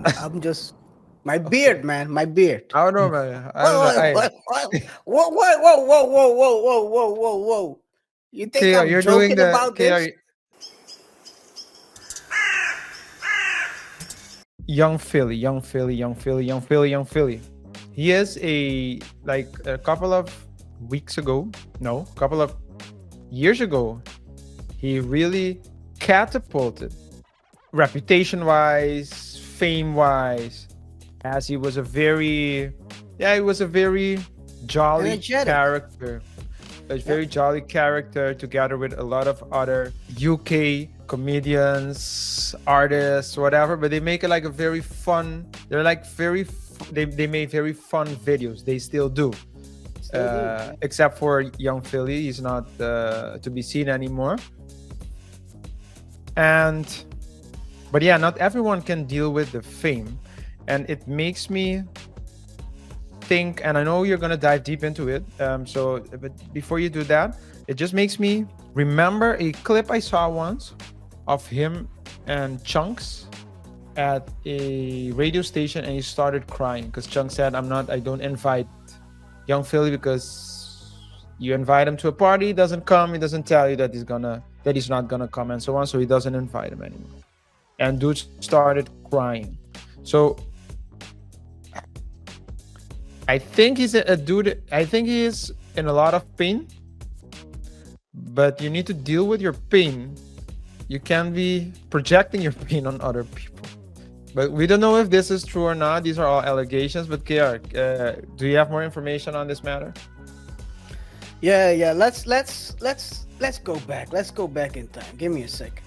I'm just my beard, man. My beard. I don't know, man. I don't know. Whoa, I whoa, whoa, whoa, whoa, whoa, whoa, whoa, whoa, whoa, whoa, whoa. You think KR, I'm you're doing joking the about KR this? Young Philly, Young Philly, Young Philly, Young Philly, Young Philly. He is a like a couple of weeks ago, no, couple of years ago, he really catapulted reputation wise, fame wise, as he was a very, yeah, he was a very jolly Energetic. character, a Yep. very jolly character together with a lot of other UK comedians, artists, whatever. But they make it like a very fun. They're like they made very fun videos. They still do. Still do. Yeah. Except for Young Philly, he's not to be seen anymore. And but yeah, not everyone can deal with the fame, and it makes me think. And I know you're gonna dive deep into it. But before you do that, it just makes me remember a clip I saw once of him and Chunks at a radio station, and he started crying because Chunks said, I don't invite Young Philly because you invite him to a party, he doesn't come, he doesn't tell you that he's not gonna come and so on, so he doesn't invite him anymore. And dude started crying. So I think he's a dude. I think he is in a lot of pain, but you need to deal with your pain. You can't be projecting your pain on other people. But we don't know if this is true or not. These are all allegations. But KR, do you have more information on this matter? Yeah. Let's go back. Let's go back in time. Give me a sec.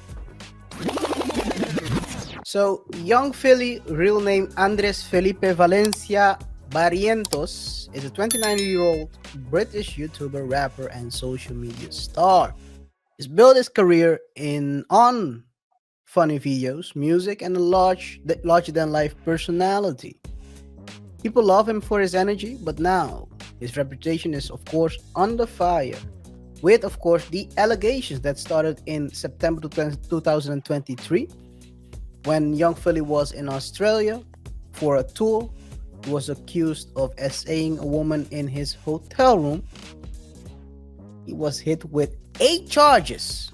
So, Young Philly, real name Andres Felipe Valencia Barrientos, is a 29-year-old British YouTuber, rapper, and social media star. He's built his career on funny videos, music, and a larger than life personality. People love him for his energy, but now his reputation is, of course, under fire. With, of course, the allegations that started in September 2023 when Young Philly was in Australia for a tour. He was accused of essaying a woman in his hotel room. He was hit with 8 charges,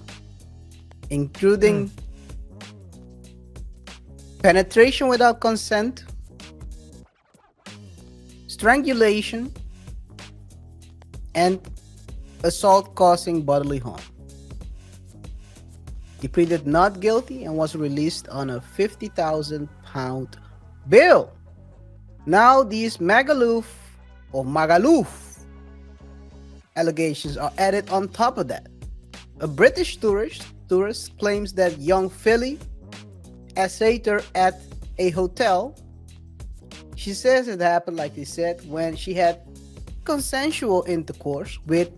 including penetration without consent, strangulation, and assault causing bodily harm. He pleaded not guilty and was released on a £50,000 bail. Now these Magaluf allegations are added on top of that. A British tourist claims that Young Philly essayed her at a hotel. She says it happened, like they said, when she had consensual intercourse with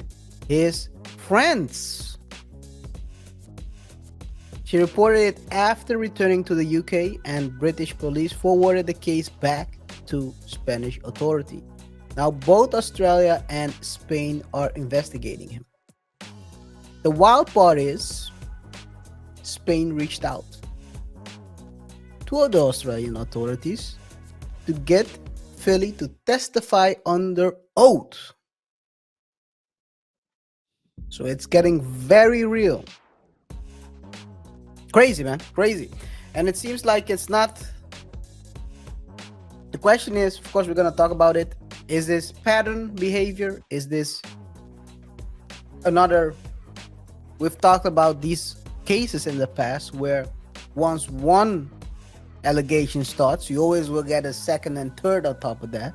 his friends. She reported it after returning to the UK, and British police forwarded the case back to Spanish authority. Now both Australia and Spain are investigating him. The wild part is Spain reached out to the Australian authorities to get Philly to testify under oath. So it's getting very real. Crazy, man. Crazy. And it seems like it's not. The question is, of course, we're going to talk about it. Is this pattern behavior? Is this another? We've talked about these cases in the past where once one allegation starts, you always will get a second and third on top of that.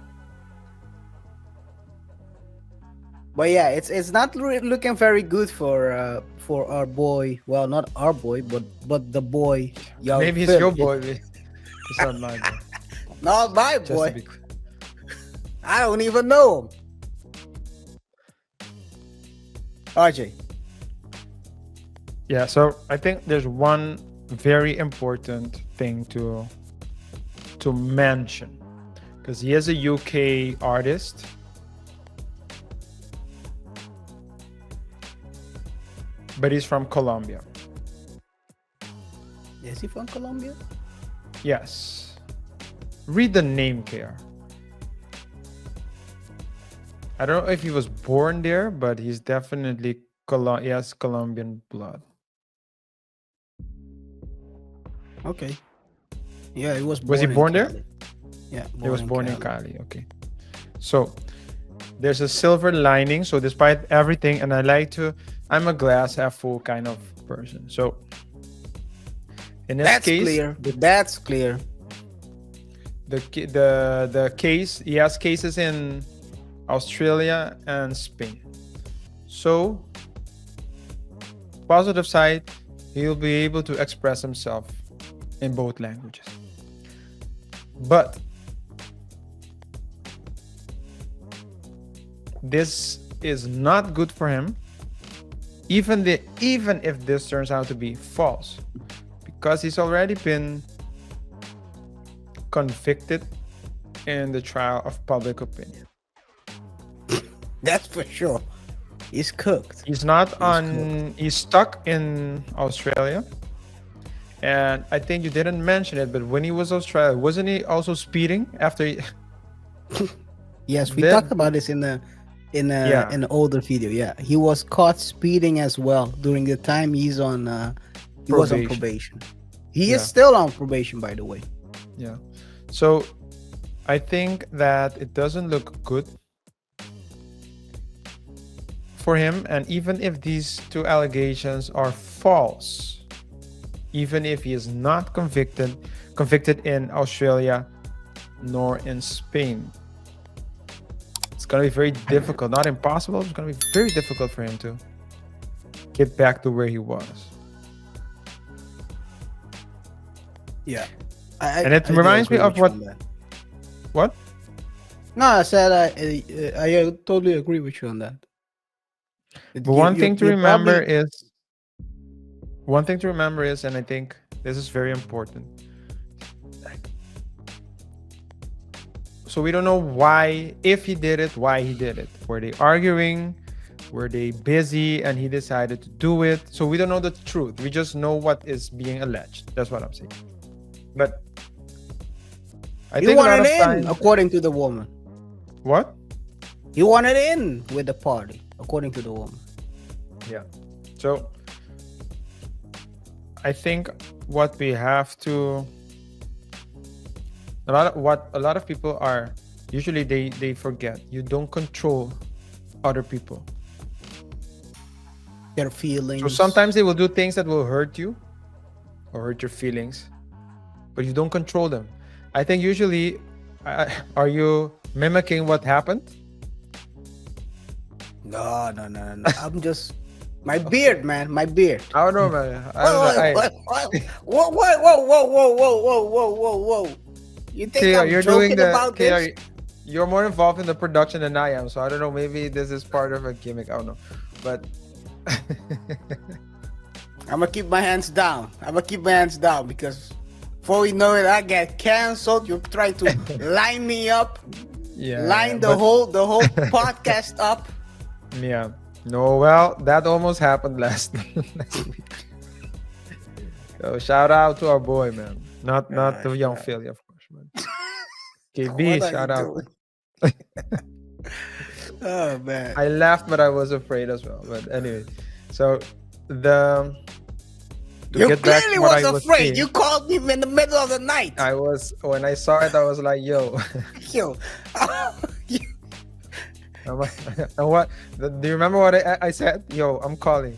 But yeah, it's not looking very good for our boy. Well, not our boy, but the boy. Young Maybe it's Phil. your boy. It's not my boy. Not my Just boy. to be clear. I don't even know him. RJ. Yeah, so I think there's one very important thing to mention, because he is a UK artist. But he's from Colombia. Is he from Colombia? Yes. Read the name, KR. I don't know if he was born there, but he's definitely he has Colombian blood. Okay. Yeah, he was born. Was he born there? Cali. Yeah, He was born in Cali. Okay. So there's a silver lining. So despite everything, and I'm a glass half full kind of person. So in this case, clear. That's clear. The case, he has cases in Australia and Spain. So positive side, he'll be able to express himself in both languages. But this is not good for him, even if this turns out to be false, because he's already been convicted in the trial of public opinion. That's for sure. He's cooked. He's stuck in Australia. And I think you didn't mention it, but when he was Australia, wasn't he also speeding after he... Yes, we talked about this in an older video. Yeah, he was caught speeding as well during the time he's on he was on probation. He is still on probation, by the way. Yeah. So I think that it doesn't look good for him, and even if these two allegations are false, even if he is not convicted in Australia nor in Spain, it's going to be very difficult, not impossible, it's going to be very difficult for him to get back to where he was. Yeah. And it reminds me of what? No, I said I totally agree with you on that. But one thing to remember is, and I think this is very important. So we don't know why, if he did it, why he did it. Were they arguing? Were they busy and he decided to do it? So we don't know the truth. We just know what is being alleged. That's what I'm saying. But I think wanted in, according to the woman. What? He wanted in with the party, according to the woman. Yeah. So I think what we have to, a lot of people are usually they forget, you don't control other people, their feelings. So sometimes they will do things that will hurt you or hurt your feelings, but you don't control them. I think usually, are you mimicking what happened? No. I'm just my beard, man. My beard. I don't know, man. Whoa. You think KaiR, I'm joking about this? You're more involved in the production than I am, so I don't know. Maybe this is part of a gimmick. I don't know, but I'm gonna keep my hands down. Because before we know it, I get canceled. You're trying to line me up, the whole podcast up. Yeah. No, well, that almost happened last week. So shout out to our boy, man. Not the young Philly, of course, man. KB, shout out. Oh man. I laughed, but I was afraid as well. But anyway, so you clearly was afraid. You called me in the middle of the night. When I saw it, I was like, yo. And what? Do you remember what I said? Yo, I'm calling.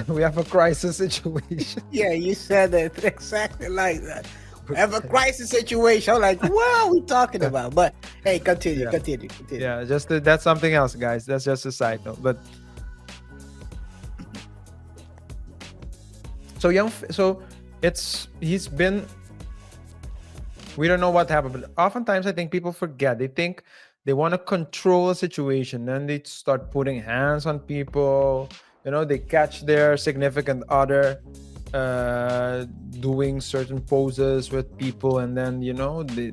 We have a crisis situation. Yeah, you said it exactly like that. We have a crisis situation. I'm like, what are we talking about? But hey, continue. Yeah, that's something else, guys. That's just a side note. But we don't know what happened, but oftentimes I think people forget. They think they want to control a situation, and they start putting hands on people. They catch their significant other doing certain poses with people, and then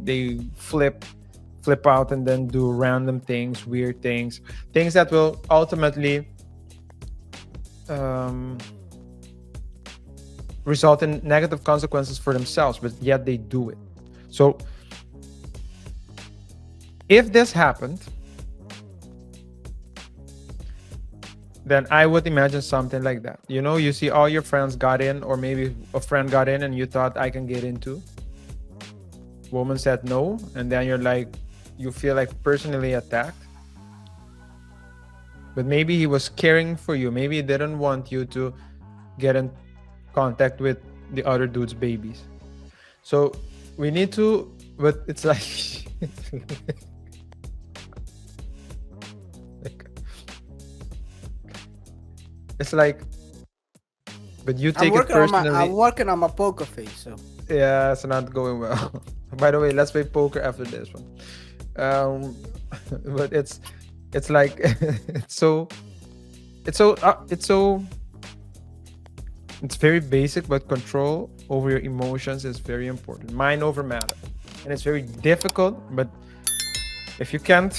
they flip out and then do random things, weird things that will ultimately result in negative consequences for themselves, but yet they do it. So If this happened, then I would imagine something like that. You know, you see all your friends got in, or maybe a friend got in and you thought I can get into. Woman said no, and then you're like, you feel like personally attacked. But maybe he was caring for you. Maybe he didn't want you to get in contact with the other dude's babies. So we need to, but it's like, it's like, but you take it personally. I'm working on my poker face, so Yeah, it's not going well. By the way, let's play poker after this one. But it's like it's very basic, but control over your emotions is very important. Mind over matter, and it's very difficult. But if you can't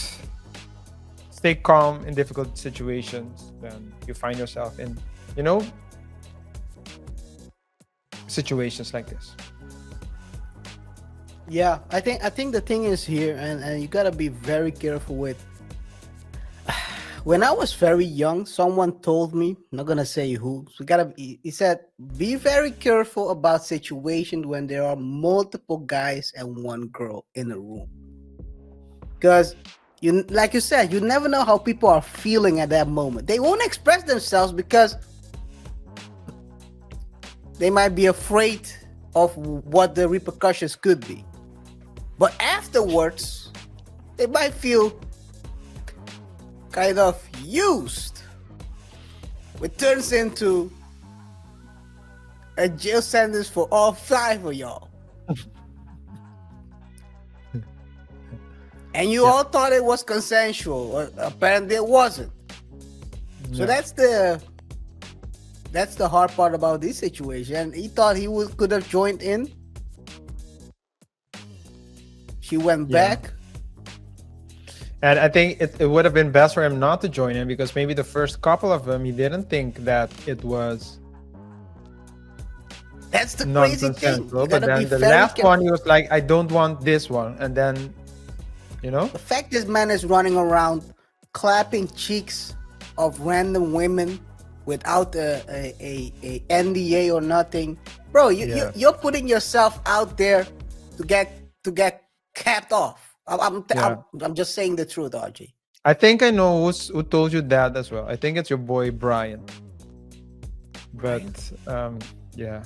stay calm in difficult situations, then you find yourself in, you know, situations like this. yeah, I think the thing is here, and you gotta be very careful with. When I was very young, someone told me, I'm not gonna say who, so he said, be very careful about situations when there are multiple guys and one girl in a room. Because you, like you said, you never know how people are feeling at that moment. They won't express themselves because they might be afraid of what the repercussions could be. But afterwards, they might feel kind of used, which turns into a jail sentence for all 5 of y'all. And you all thought it was consensual. Apparently it wasn't. So that's the hard part about this situation. He thought he could have joined in. She went back. And I think it would have been best for him not to join in, because maybe the first couple of them, he didn't think that it was That's the crazy thing. But then the last one, he was like, I don't want this one. And then, you know? The fact this man is running around clapping cheeks of random women without a NDA or nothing. Bro, you're putting yourself out there to get capped off. I'm just saying the truth, RJ. I think I know who told you that as well. I think it's your boy Brian. But yeah.